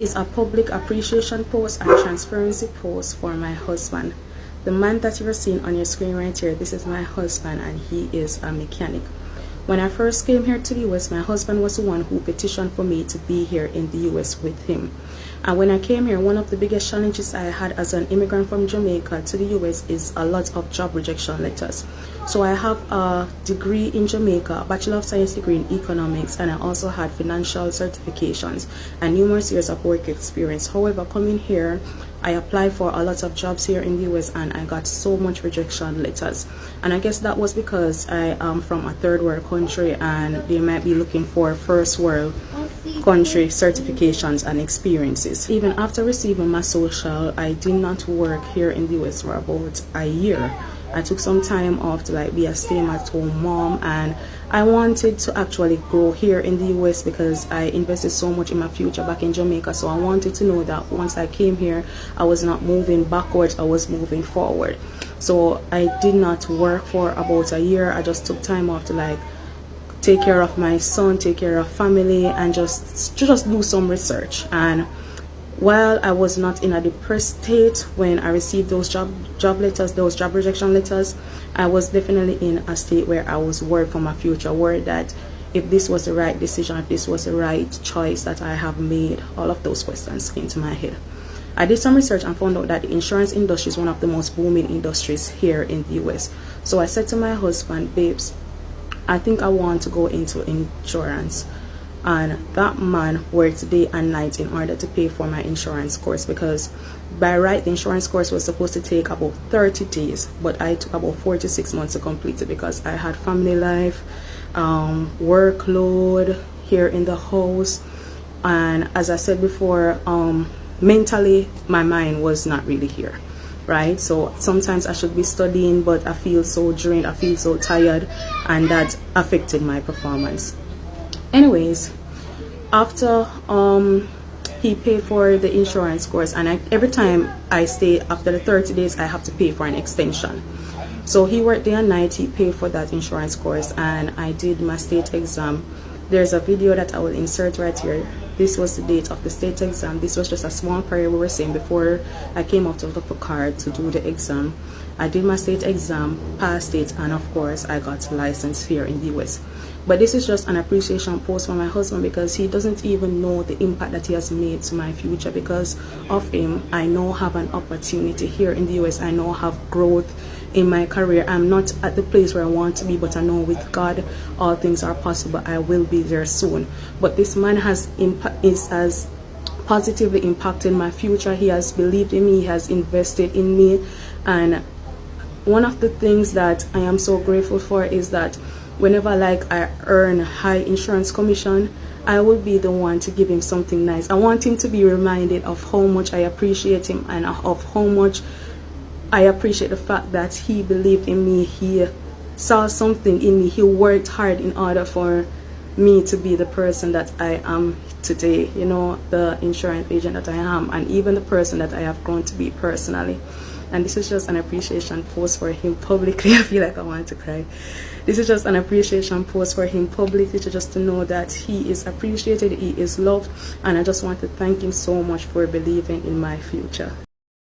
Is a public appreciation post and transparency post for my husband. The man that you're seeing on your screen right here, this is my husband, and he is a mechanic. When I first came here to the US, my husband was the one who petitioned for me to be here in the US with him. And when I came here, one of the biggest challenges I had as an immigrant from Jamaica to the US is a lot of job rejection letters. So I have a degree in Jamaica, a Bachelor of Science degree in economics, and I also had financial certifications and numerous years of work experience. However, coming here, I applied for a lot of jobs here in the US and I got so much rejection letters. And I guess that was because I am from a third world country and they might be looking for first world country certifications and experiences. Even after receiving my social, I did not work here in the US for about a year. I took some time off to be a stay-at-home mom, and I wanted to actually grow here in the US because I invested so much in my future back in Jamaica. So I wanted to know that once I came here, I was not moving backwards, I was moving forward. So I did not work for about a year. I just took time off to take care of my son, take care of family, and just do some research. And while I was not in a depressed state when I received those job letters, those job rejection letters, I was definitely in a state where I was worried for my future, worried that if this was the right decision, if this was the right choice that I have made. All of those questions came to my head. I did some research and found out that the insurance industry is one of the most booming industries here in the US. So I said to my husband, babes, I think I want to go into insurance. And that man worked day and night in order to pay for my insurance course, because by right the insurance course was supposed to take about 30 days, but I took about 4 to 6 months to complete it because I had family life, workload here in the house, and as I said before, mentally my mind was not really here, right? So sometimes I should be studying, but I feel so drained, I feel so tired, and that affected my performance. Anyways, after he paid for the insurance course, and every time I stay after the 30 days I have to pay for an extension. So he worked day and night, he paid for that insurance course, and I did my state exam. There's a video that I will insert right here. This was the date of the state exam. This was just a small prayer we were saying before I came out of the car to do the exam. I did my state exam, passed it, and of course I got licensed here in the US. But this is just an appreciation post for my husband because he doesn't even know the impact that he has made to my future. Because of him, I now have an opportunity here in the US. I now have growth in my career. I'm not at the place where I want to be, but I know with God all things are possible. I will be there soon. But this man has positively impacted my future. He has believed in me, he has invested in me. And one of the things that I am so grateful for is that whenever I earn high insurance commission, I will be the one to give him something nice. I want him to be reminded of how much I appreciate him and of how much I appreciate the fact that he believed in me. He saw something in me. He worked hard in order for me to be the person that I am today, you know, the insurance agent that I am, and even the person that I have grown to be personally. And this is just an appreciation post for him publicly. I feel like I want to cry. This is just an appreciation post for him publicly, just to know that he is appreciated, he is loved, and I just want to thank him so much for believing in my future.